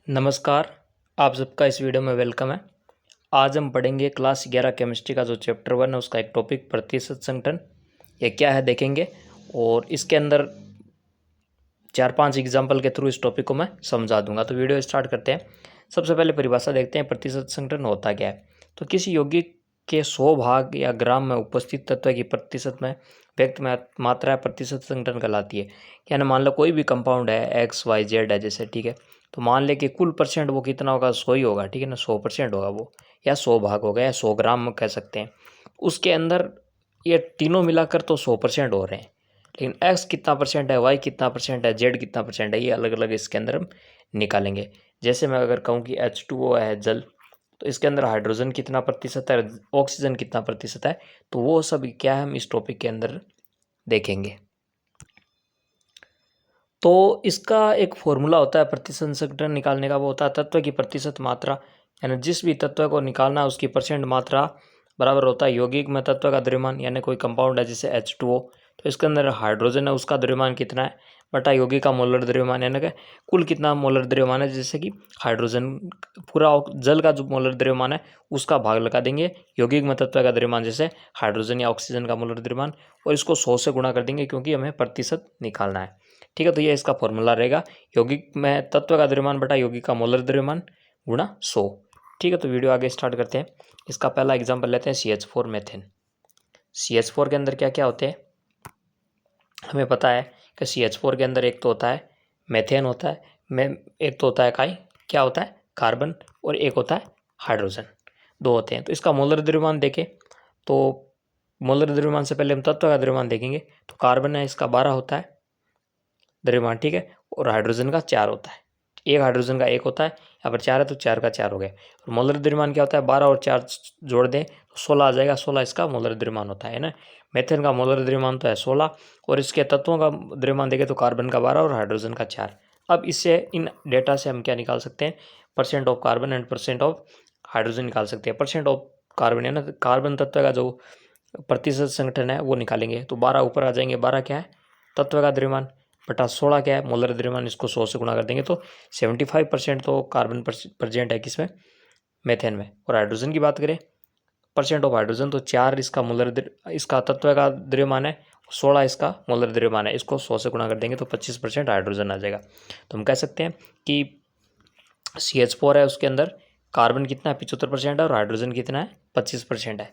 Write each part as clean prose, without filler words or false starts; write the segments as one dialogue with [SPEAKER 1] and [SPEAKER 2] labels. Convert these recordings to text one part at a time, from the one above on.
[SPEAKER 1] नमस्कार। आप सबका इस वीडियो में वेलकम है। आज हम पढ़ेंगे क्लास 11 केमिस्ट्री का जो चैप्टर 1 है उसका एक टॉपिक प्रतिशत संगठन। ये क्या है देखेंगे और इसके अंदर 4-5 एग्जाम्पल के थ्रू इस टॉपिक को मैं समझा दूंगा। तो वीडियो स्टार्ट करते हैं। सबसे पहले परिभाषा देखते हैं, प्रतिशत संगठन होता क्या है। तो किसी यौगिक के 100 भाग या ग्राम में उपस्थित तत्व की प्रतिशत में व्यक्त मात्रा प्रतिशत संगठन कहलाती है। यानी मान लो कोई भी कंपाउंड है XYZ है जैसे, ठीक है। तो मान ले कि कुल परसेंट वो कितना होगा, 100 ही होगा, ठीक है ना। 100% होगा वो, या 100 भाग होगा, या 100 ग्राम कह सकते हैं। उसके अंदर ये तीनों मिलाकर तो 100% हो रहे हैं, लेकिन एक्स कितना परसेंट है, वाई कितना परसेंट है, जेड कितना परसेंट है, ये अलग अलग इसके अंदर हम निकालेंगे। जैसे मैं अगर कहूँ कि H2O है जल, तो इसके अंदर हाइड्रोजन कितना प्रतिशत है, ऑक्सीजन कितना प्रतिशत है, तो वो सब क्या है हम इस टॉपिक के अंदर देखेंगे। तो इसका एक फॉर्मूला होता है प्रतिशत संगठन निकालने का, वो होता है तत्व की प्रतिशत मात्रा, यानी जिस भी तत्व को निकालना है उसकी परसेंट मात्रा बराबर होता है यौगिक में तत्व का द्रव्यमान। यानी कोई कंपाउंड है जैसे H2O, तो इसके अंदर हाइड्रोजन है, उसका द्रव्यमान कितना है बटा यौगिक का मोलर द्रव्यमान, यानी कि कुल कितना मोलर द्रव्यमान है। जैसे कि हाइड्रोजन पूरा जल का जो मोलर द्रव्यमान है उसका भाग लगा देंगे यौगिक में तत्व का द्रव्यमान, जैसे हाइड्रोजन या ऑक्सीजन का मोलर द्रव्यमान, और इसको 100 से गुणा कर देंगे क्योंकि हमें प्रतिशत निकालना है, ठीक है। तो ये इसका फॉर्मूला रहेगा, यौगिक में तत्व का द्रव्यमान बटा यौगिक का मोलर द्रव्यमान गुणा 100, ठीक है। तो वीडियो आगे स्टार्ट करते हैं। इसका पहला एग्जांपल लेते हैं CH4 मेथेन। CH4 के अंदर क्या क्या होते हैं, हमें पता है कि CH4 के अंदर एक तो होता है मेथेन होता है, एक तो होता है क्या होता है कार्बन, और एक होता है हाइड्रोजन, दो होते हैं। तो इसका मोलर द्रव्यमान देखें तो मोलर द्रव्यमान से पहले हम तत्व का द्रव्यमान देखेंगे। तो कार्बन है इसका 12 होता है द्रव्यमान, ठीक है, और हाइड्रोजन का 4 होता है। एक हाइड्रोजन का 1 होता है, यहाँ पर 4 है तो 4 का 4 हो गया। और मोलर द्रव्यमान क्या होता है, 12 और 4 जोड़ दें तो 16 आ जाएगा, 16 इसका मोलर द्रव्यमान होता है ना। मेथेन का मोलर द्रव्यमान तो है 16, और इसके तत्वों का द्रव्यमान देखें तो कार्बन का 12 और हाइड्रोजन का 4। अब इससे इन डेटा से हम क्या निकाल सकते हैं, percent of carbon and percent of hydrogen निकाल सकते हैं। परसेंट ऑफ कार्बन है ना, कार्बन तत्व का जो प्रतिशत संगठन है वो निकालेंगे। तो 12 ऊपर आ जाएंगे, 12 क्या है तत्व का द्रव्यमान बटा 16 क्या है मोलर द्रव्यमान, इसको 100 से गुणा कर देंगे तो 75% तो कार्बन प्रेजेंट है किसमें, मेथेन में। और हाइड्रोजन की बात करें, परसेंट ऑफ हाइड्रोजन तो 4 इसका इसका तत्व का द्रव्यमान है, 16 इसका मोलर द्रव्यमान है, इसको 100 से गुणा कर देंगे तो 25% हाइड्रोजन आ जाएगा। तो हम कह सकते हैं कि CH4 है उसके अंदर कार्बन कितना है 75% है, और हाइड्रोजन कितना है 25% है,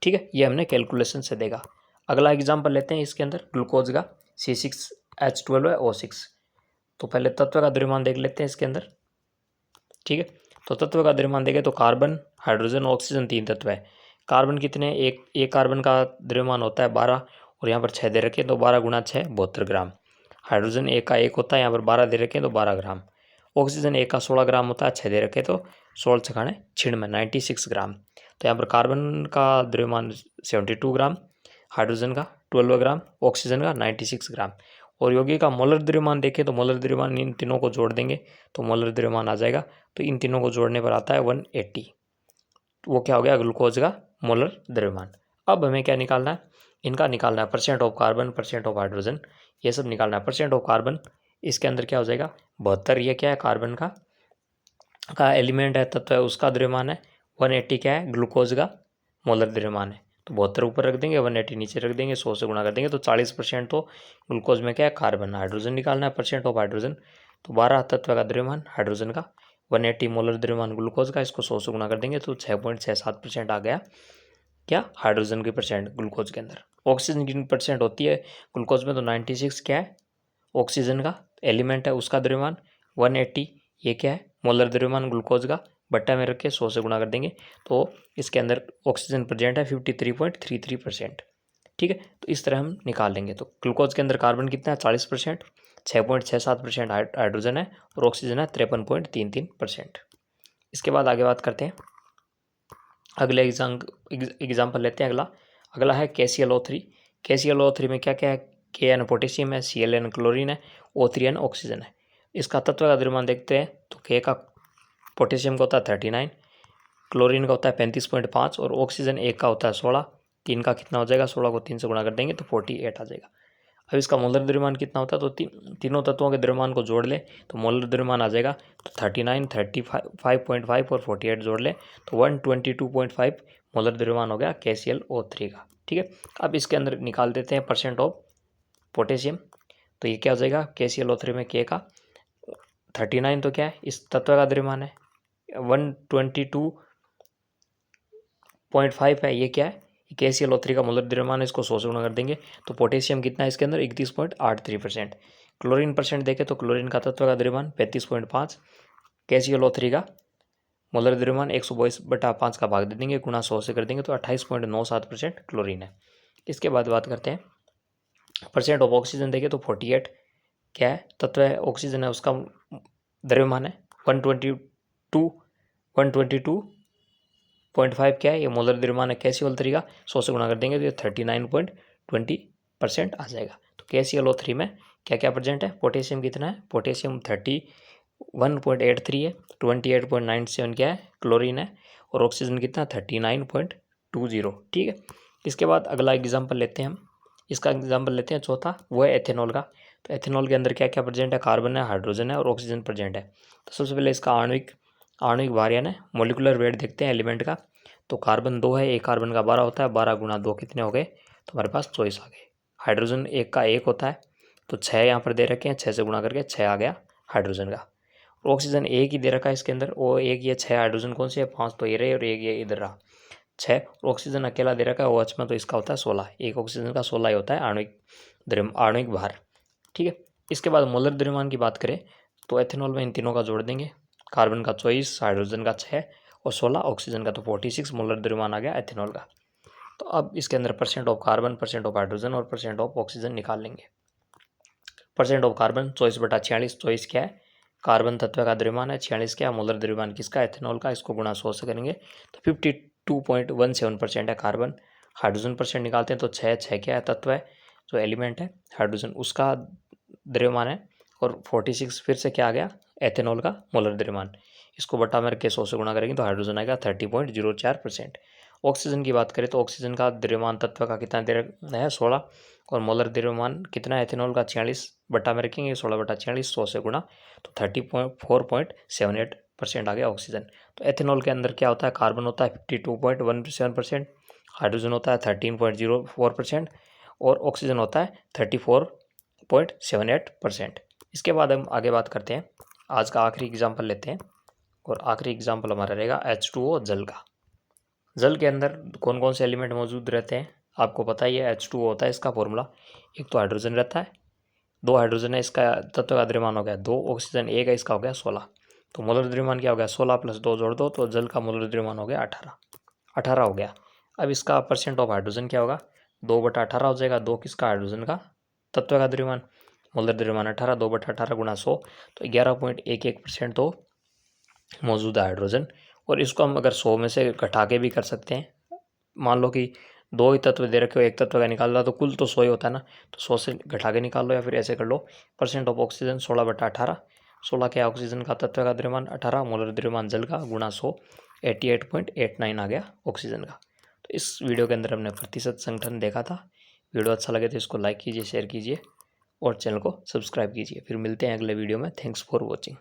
[SPEAKER 1] ठीक है। ये हमने कैलकुलेशन से देगा। अगला एग्जाम्पल लेते हैं, इसके अंदर ग्लूकोज का C6H12 है O6। तो पहले तत्व का द्रव्यमान देख लेते हैं इसके अंदर, ठीक है। तो तत्व का द्रव्यमान देखें तो कार्बन हाइड्रोजन ऑक्सीजन 3 तत्व है। कार्बन कितने, एक कार्बन का द्रव्यमान होता है 12, और यहाँ पर 6 दे रखे तो 12 गुणा 6 72 ग्राम। हाइड्रोजन एक का 1 होता है, यहाँ पर 12 दे रखे तो 12 ग्राम। ऑक्सीजन एक का 16 ग्राम होता है, 6 दे रखे तो 16 छकाने 96 96 ग्राम। तो यहाँ पर कार्बन का द्रव्यमान 72 ग्राम, हाइड्रोजन का 12 ग्राम, ऑक्सीजन का 96 ग्राम। और यौगिक का मोलर द्रव्यमान देखें तो मोलर द्रव्यमान इन तीनों को जोड़ देंगे तो मोलर द्रव्यमान आ जाएगा। तो इन तीनों को जोड़ने पर आता है 180। वो क्या हो गया, ग्लूकोज का मोलर द्रव्यमान। अब हमें क्या निकालना है, इनका निकालना है percent of carbon, percent of hydrogen, ये सब निकालना है। परसेंट ऑफ कार्बन इसके अंदर क्या हो जाएगा 72, ये क्या है कार्बन का एलिमेंट है, तत्व है, उसका द्रव्यमान है। 180 क्या है ग्लूकोज का मोलर द्रव्यमान है। तो 72 ऊपर रख देंगे, 180 नीचे रख देंगे, 100 से गुणा कर देंगे तो 40% तो ग्लूकोज में क्या है कार्बन। हाइड्रोजन निकालना है परसेंट ऑफ हाइड्रोजन, तो 12 तत्व का द्रव्यमान हाइड्रोजन का, 180 मोलर द्रव्यमान ग्लूकोज का, इसको 100 से गुणा कर देंगे तो 6.67% आ गया क्या हाइड्रोजन की परसेंट ग्लूकोज के अंदर। ऑक्सीजन की परसेंट होती है ग्लूकोज में तो 96 क्या है ऑक्सीजन का एलिमेंट है, उसका द्रव्यमान 180, ये क्या है मोलर द्रव्यमान ग्लूकोज का, बट्टा में रख के 100 से गुणा कर देंगे तो इसके अंदर ऑक्सीजन प्रेजेंट है 53.33%, ठीक है। तो इस तरह हम निकाल लेंगे। तो ग्लूकोज के अंदर कार्बन कितना है 40%, 6.67% हाइड्रोजन है, और ऑक्सीजन है 53.33%। इसके बाद आगे बात करते हैं, अगले एग्जाम्पल लेते हैं। अगला है KClO3। KClO3 में क्या क्या है, Kn पोटेशियम है, Cl क्लोरीन है, O3n ऑक्सीजन है। इसका तत्व का द्रव्यमान देखते हैं तो K का पोटेशियम का होता है 39, क्लोरीन का होता है 35.5, और ऑक्सीजन एक का होता है 16। 3 का कितना हो जाएगा, 16 को 3 से गुणा कर देंगे तो 48 आ जाएगा। अब इसका मोलर द्रव्यमान कितना होता है, तो तीनों तत्वों के द्रव्यमान को जोड़ ले तो मोलर द्रव्यमान आ जाएगा। तो 39, 35.5 और 48 जोड़ ले तो 122.5 मोलर द्रव्यमान हो गया KClO3 का। ठीक है, अब इसके अंदर निकाल देते हैं परसेंट ऑफ पोटेशियम। तो ये क्या हो जाएगा, KClO3 में K का 39 तो क्या है, इस तत्व का द्रव्यमान है, 122.5 है, ये क्या है, KClO3 का मोलर द्रव्यमान है। इसको 100 से गुणा कर देंगे तो पोटेशियम कितना है इसके अंदर, 31.83%। क्लोरीन परसेंट देखें तो क्लोरीन का तत्व का द्रव्यमान 35.5, KClO3 का मोलर द्रव्यमान 122/5 का भाग दे देंगे, गुणा 100 से कर देंगे तो 28.97% क्लोरीन है। इसके बाद बात करते हैं परसेंट ऑफ ऑक्सीजन देखें तो 48 क्या है, तत्व है, ऑक्सीजन है, उसका द्रव्यमान है 122.5 क्या है, ये मोलर द्रव्यमान है KClO3 का, 100 से गुणा कर देंगे तो ये 39.20% आ जाएगा। तो KClO3 में क्या क्या प्रेजेंट है, पोटेशियम कितना है, पोटेशियम 31.83 है, 28.97 क्या है क्लोरीन है, और ऑक्सीजन कितना 39.20। ठीक है, इसके बाद अगला एग्जाम्पल लेते हैं हम, इसका एग्जाम्पल लेते हैं चौथा, वो है एथेनॉल का। तो एथेनॉल के अंदर क्या क्या प्रेजेंट है, कार्बन है, हाइड्रोजन है और ऑक्सीजन प्रेजेंट है। तो सबसे पहले इसका आणविक भार यानी मोलिकुलर वेट देखते हैं एलिमेंट का। तो कार्बन 2 है, एक कार्बन का 12 होता है, 12 गुणा 2 कितने हो गए, तो हमारे पास 24 आ गए। हाइड्रोजन एक का 1 होता है, तो 6 यहाँ पर दे रखे हैं, 6 से गुणा करके 6 आ गया हाइड्रोजन का। ऑक्सीजन एक ही दे रखा है इसके अंदर, वो एक ये 6 हाइड्रोजन कौन सी है, 5 तो ये रहे और एक ये इधर रहा 6। ऑक्सीजन अकेला दे रखा है OH में, तो इसका होता है 16, एक ऑक्सीजन का 16 ही होता है आणविक भार। ठीक है, इसके बाद मोलर द्रव्यमान की बात करें तो एथेनॉल में इन तीनों का जोड़ देंगे, कार्बन का 24, हाइड्रोजन का 6 और 16 ऑक्सीजन का, तो 46 मोलर द्रव्यमान आ गया एथेनॉल का। तो अब इसके अंदर percent of carbon, percent of hydrogen और परसेंट ऑफ ऑक्सीजन निकाल लेंगे। परसेंट ऑफ कार्बन 24/46, 24 क्या है कार्बन तत्व का द्रव्यमान है, 46 क्या मोलर द्रव्यमान किसका, एथेनॉल का, इसको गुणा 100 से करेंगे तो 52.17% है कार्बन। हाइड्रोजन परसेंट निकालते हैं तो 6 क्या है, तत्व है जो एलिमेंट है हाइड्रोजन, उसका द्रव्यमान है, और 46 फिर से क्या आ गया, एथेनॉल का मोलर द्रव्यमान, इसको बटा मार के 100 से गुणा करेंगे तो हाइड्रोजन आएगा 30.04%। ऑक्सीजन की बात करें तो ऑक्सीजन का द्रव्यमान तत्व का कितना दे है 16, और मोलर द्रव्यमान कितना है एथेनॉल का 46, बटा में रखेंगे 16/46, 100 से गुणा तो 34.78% आ गया ऑक्सीजन। तो एथेनॉल के अंदर क्या होता है, कार्बन होता है 52.17%, हाइड्रोजन होता है 13.04% और ऑक्सीजन होता है 34.78%। इसके बाद हम आगे बात करते हैं, आज का आखिरी एग्जाम्पल लेते हैं, और आखिरी एग्जाम्पल हमारा रहेगा H2O जल का। जल के अंदर कौन कौन से एलिमेंट मौजूद रहते हैं, आपको पता ही है, H2O होता है इसका फॉर्मूला, एक तो हाइड्रोजन रहता है, 2 हाइड्रोजन है, इसका तत्व का द्रव्यमान हो गया 2, ऑक्सीजन 1 है, इसका हो गया 16। तो मोलर द्रव्यमान क्या हो गया, 16 + 2 जोड़ दो तो जल का मोलर द्रव्यमान हो गया 18 हो गया। अब इसका परसेंट ऑफ हाइड्रोजन क्या होगा, 2/18 हो जाएगा, 2 किसका हाइड्रोजन का तत्व का द्रव्यमान, मोलर द्रव्यमान 18, 2/18 गुणा 100 तो 11.11% तो मौजूद है हाइड्रोजन। और इसको हम अगर 100 में से घटा के भी कर सकते हैं, मान लो कि 2 ही तत्व दे रखे हो, एक तत्व का निकाल लो तो कुल तो 100 ही होता है ना, तो 100 से घटा के निकाल लो या फिर ऐसे कर लो। परसेंट ऑफ ऑक्सीजन 16/18, 16 क्या ऑक्सीजन का तत्व का द्रव्यमान, 18 मोलर द्रव्यमान जल का, गुणा 100, 88.89 आ गया ऑक्सीजन का। तो इस वीडियो के अंदर हमने प्रतिशत संगठन देखा था। वीडियो अच्छा लगे तो इसको लाइक कीजिए, शेयर कीजिए और चैनल को सब्सक्राइब कीजिए। फिर मिलते हैं अगले वीडियो में। Thanks for watching.